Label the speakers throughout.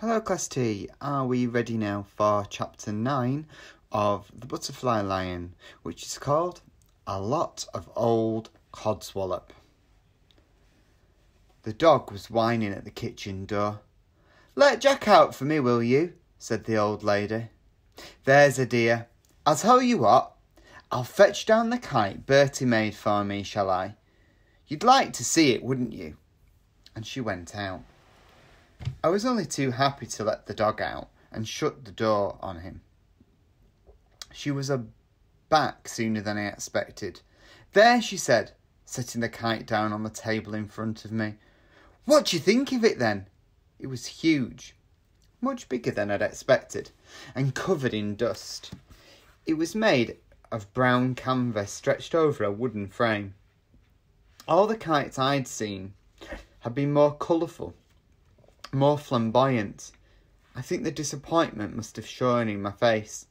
Speaker 1: Hello Class T, are we ready now for Chapter 9 of The Butterfly Lion, which is called A Lot of Old Codswallop. The dog was whining at the kitchen door. "Let Jack out for me, will you?" said the old lady. "There's a dear. I'll tell you what, I'll fetch down the kite Bertie made for me, shall I? You'd like to see it, wouldn't you?" And she went out. I was only too happy to let the dog out and shut the door on him. She was back sooner than I expected. "There," she said, setting the kite down on the table in front of me. "What do you think of it then?" It was huge, much bigger than I'd expected, and covered in dust. It was made of brown canvas stretched over a wooden frame. All the kites I'd seen had been more colourful, more flamboyant. I think the disappointment must have shown in my face.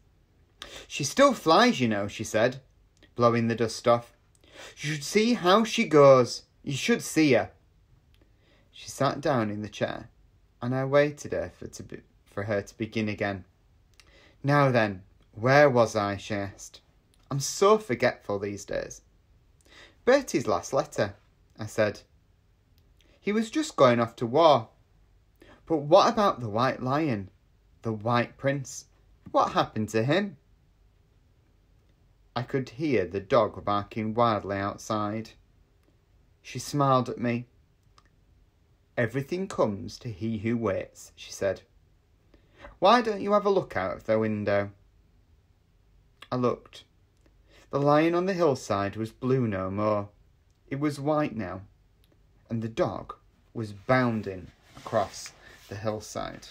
Speaker 1: "She still flies, you know," she said, blowing the dust off. "You should see how she goes. You should see her." She sat down in the chair, and I waited for her to begin again. "Now then, where was I?" she asked. "I'm so forgetful these days." "Bertie's last letter," I said. "He was just going off to war. But what about the white lion, the white prince? What happened to him?" I could hear the dog barking wildly outside. She smiled at me. "Everything comes to he who waits," she said. "Why don't you have a look out of the window?" I looked. The lion on the hillside was blue no more. It was white now, and the dog was bounding across the hillside,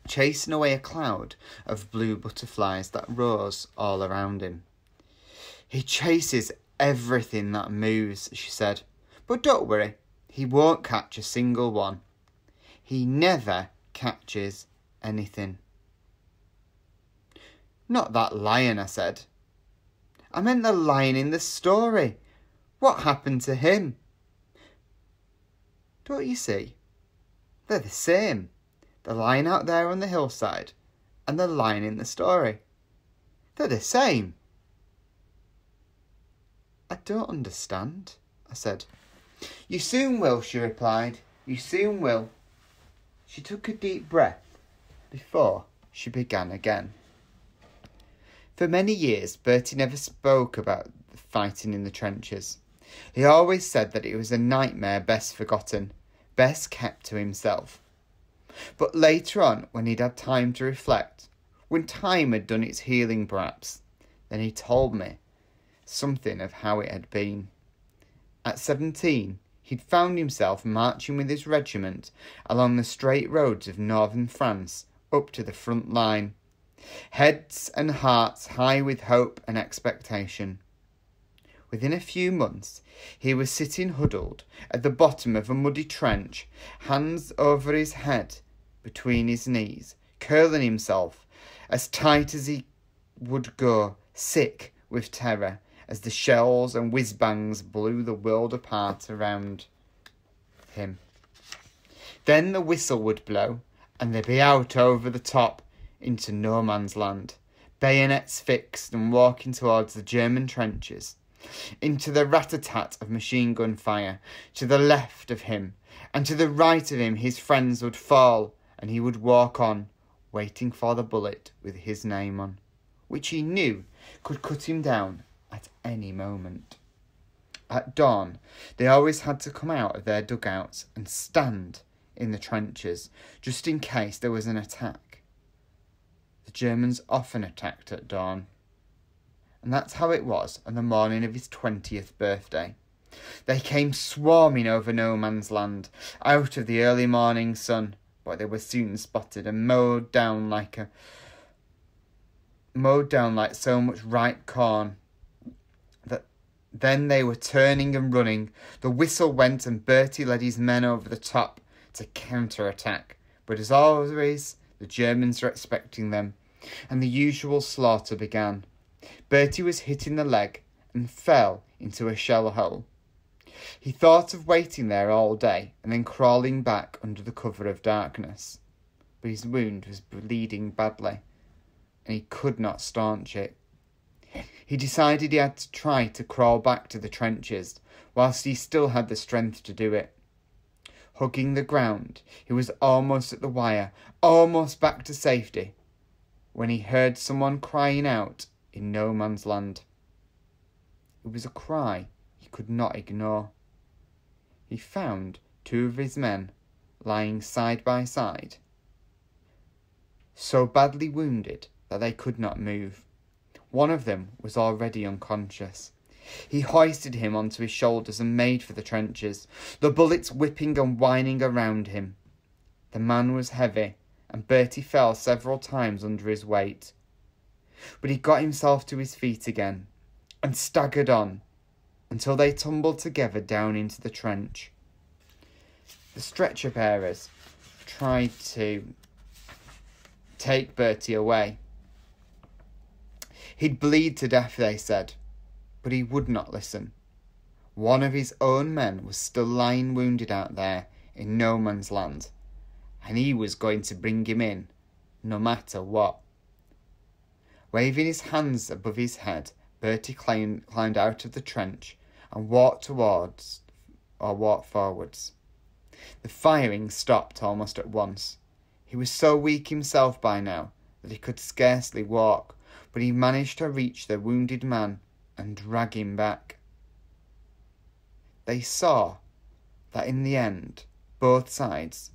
Speaker 1: chasing away a cloud of blue butterflies that rose all around him. "He chases everything that moves," she said. "But don't worry, he won't catch a single one. He never catches anything." "Not that lion," I said. "I meant the lion in the story. What happened to him?" "Don't you see? They're the same. The lion out there on the hillside and the lion in the story. They're the same." "I don't understand," I said. "You soon will," she replied. "You soon will." She took a deep breath before she began again. For many years, Bertie never spoke about the fighting in the trenches. He always said that it was a nightmare best forgotten, best kept to himself. But later on, when he'd had time to reflect, when time had done its healing perhaps, then he told me something of how it had been. At 17, he'd found himself marching with his regiment along the straight roads of northern France up to the front line, heads and hearts high with hope and expectation. Within a few months, he was sitting huddled at the bottom of a muddy trench, hands over his head, between his knees, curling himself as tight as he would go, sick with terror, as the shells and whiz-bangs blew the world apart around him. Then the whistle would blow, and they'd be out over the top into no man's land, bayonets fixed and walking towards the German trenches, into the rat-a-tat of machine gun fire. To the left of him and to the right of him his friends would fall, and he would walk on, waiting for the bullet with his name on, which he knew could cut him down at any moment. At dawn, they always had to come out of their dugouts and stand in the trenches, just in case there was an attack. The Germans often attacked at dawn. And that's how it was on the morning of his 20th birthday. They came swarming over no man's land, out of the early morning sun, but they were soon spotted and mowed down like so much ripe corn. Then they were turning and running. The whistle went and Bertie led his men over the top to counter-attack. But as always, the Germans were expecting them, and the usual slaughter began. Bertie was hit in the leg and fell into a shell hole. He thought of waiting there all day and then crawling back under the cover of darkness. But his wound was bleeding badly, and he could not staunch it. He decided he had to try to crawl back to the trenches, whilst he still had the strength to do it. Hugging the ground, he was almost at the wire, almost back to safety, when he heard someone crying out in no man's land. It was a cry he could not ignore. He found 2 of his men lying side by side, so badly wounded that they could not move. One of them was already unconscious. He hoisted him onto his shoulders and made for the trenches, the bullets whipping and whining around him. The man was heavy, and Bertie fell several times under his weight. But he got himself to his feet again, and staggered on, until they tumbled together down into the trench. The stretcher bearers tried to take Bertie away. He'd bleed to death, they said, but he would not listen. One of his own men was still lying wounded out there in no man's land, and he was going to bring him in, no matter what. Waving his hands above his head, Bertie climbed out of the trench and walked forwards. The firing stopped almost at once. He was so weak himself by now that he could scarcely walk, but he managed to reach the wounded man and drag him back. They saw that in the end, both sides,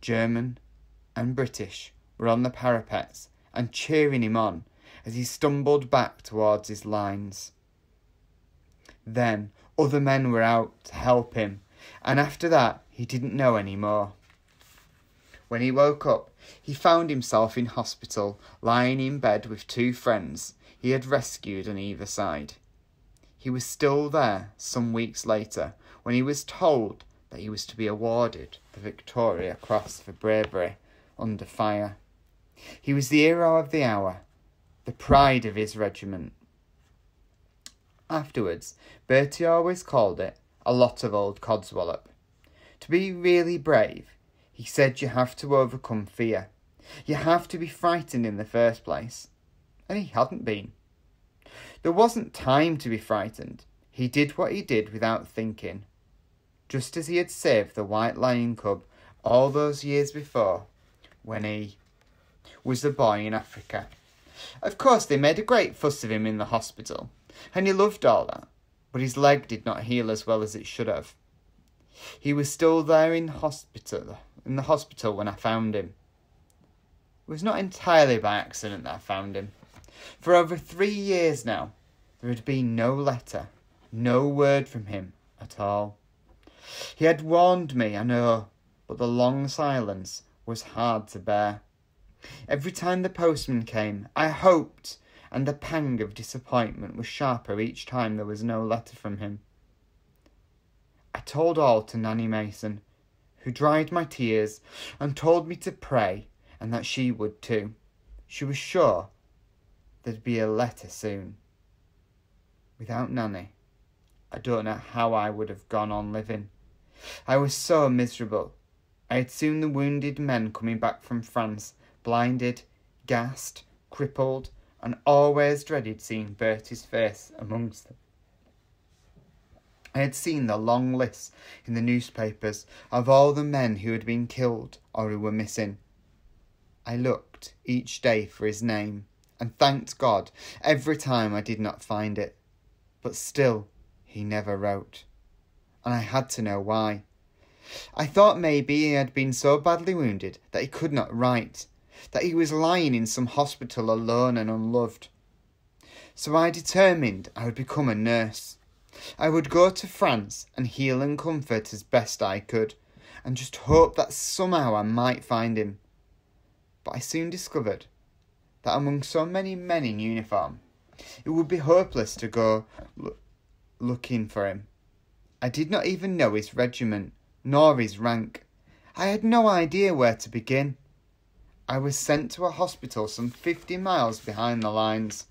Speaker 1: German and British, were on the parapets and cheering him on as he stumbled back towards his lines. Then other men were out to help him, and after that he didn't know any more. When he woke up, he found himself in hospital, lying in bed with 2 friends he had rescued on either side. He was still there some weeks later when he was told that he was to be awarded the Victoria Cross for bravery under fire. He was the hero of the hour, the pride of his regiment. Afterwards, Bertie always called it a lot of old codswallop. To be really brave, he said, you have to overcome fear. You have to be frightened in the first place. And he hadn't been. There wasn't time to be frightened. He did what he did without thinking. Just as he had saved the white lion cub all those years before, when he was a boy in Africa. Of course, they made a great fuss of him in the hospital, and he loved all that, but his leg did not heal as well as it should have. He was still there in the hospital when I found him. It was not entirely by accident that I found him. For over 3 years now, there had been no letter, no word from him at all. He had warned me, I know, but the long silence was hard to bear. Every time the postman came, I hoped, and the pang of disappointment was sharper each time there was no letter from him. I told all to Nanny Mason, who dried my tears and told me to pray, and that she would too. She was sure there'd be a letter soon. Without Nanny, I don't know how I would have gone on living. I was so miserable. I had seen the wounded men coming back from France, blinded, gassed, crippled, and always dreaded seeing Bertie's face amongst them. I had seen the long lists in the newspapers of all the men who had been killed or who were missing. I looked each day for his name and thanked God every time I did not find it. But still, he never wrote. And I had to know why. I thought maybe he had been so badly wounded that he could not write, that he was lying in some hospital alone and unloved. So I determined I would become a nurse. I would go to France and heal and comfort as best I could, and just hope that somehow I might find him. But I soon discovered that among so many men in uniform, it would be hopeless to go looking for him. I did not even know his regiment, nor his rank. I had no idea where to begin. I was sent to a hospital some 50 miles behind the lines.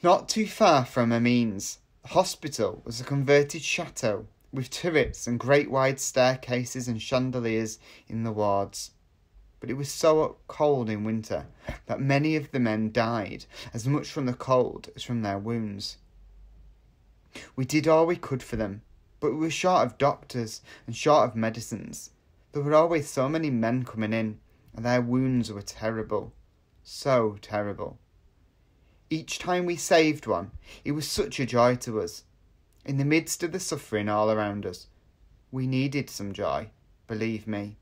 Speaker 1: Not too far from Amiens, the The hospital was a converted chateau with turrets and great wide staircases and chandeliers in the wards. But it was so cold in winter that many of the men died as much from the cold as from their wounds. We did all we could for them, but we were short of doctors and short of medicines. There were always so many men coming in, and their wounds were terrible, so terrible. Each time we saved one, it was such a joy to us. In the midst of the suffering all around us, we needed some joy, believe me.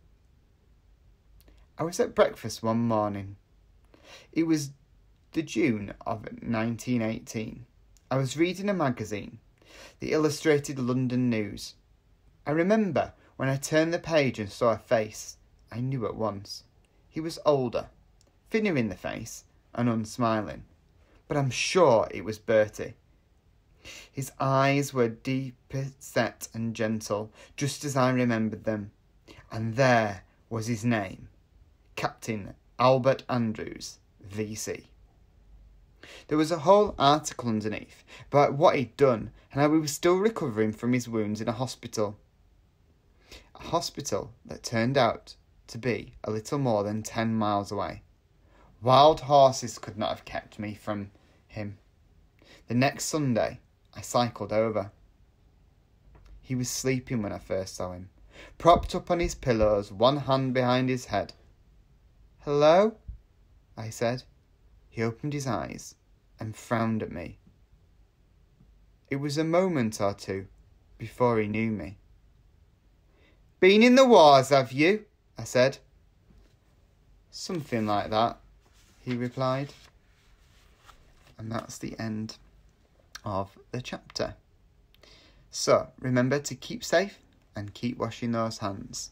Speaker 1: I was at breakfast one morning. It was the June of 1918. I was reading a magazine, the Illustrated London News. I remember when I turned the page and saw a face, I knew at once. He was older, thinner in the face and unsmiling, but I'm sure it was Bertie. His eyes were deeper set and gentle, just as I remembered them, and there was his name, Captain Albert Andrews, VC. There was a whole article underneath about what he'd done and how he was still recovering from his wounds in a hospital. A hospital that turned out to be a little more than 10 miles away. Wild horses could not have kept me from him. The next Sunday, I cycled over. He was sleeping when I first saw him, propped up on his pillows, one hand behind his head. "Hello?" I said. He opened his eyes and frowned at me. It was a moment or two before he knew me. "Been in the wars, have you?" I said. "Something like that," he replied. And that's the end of the chapter. So remember to keep safe and keep washing those hands.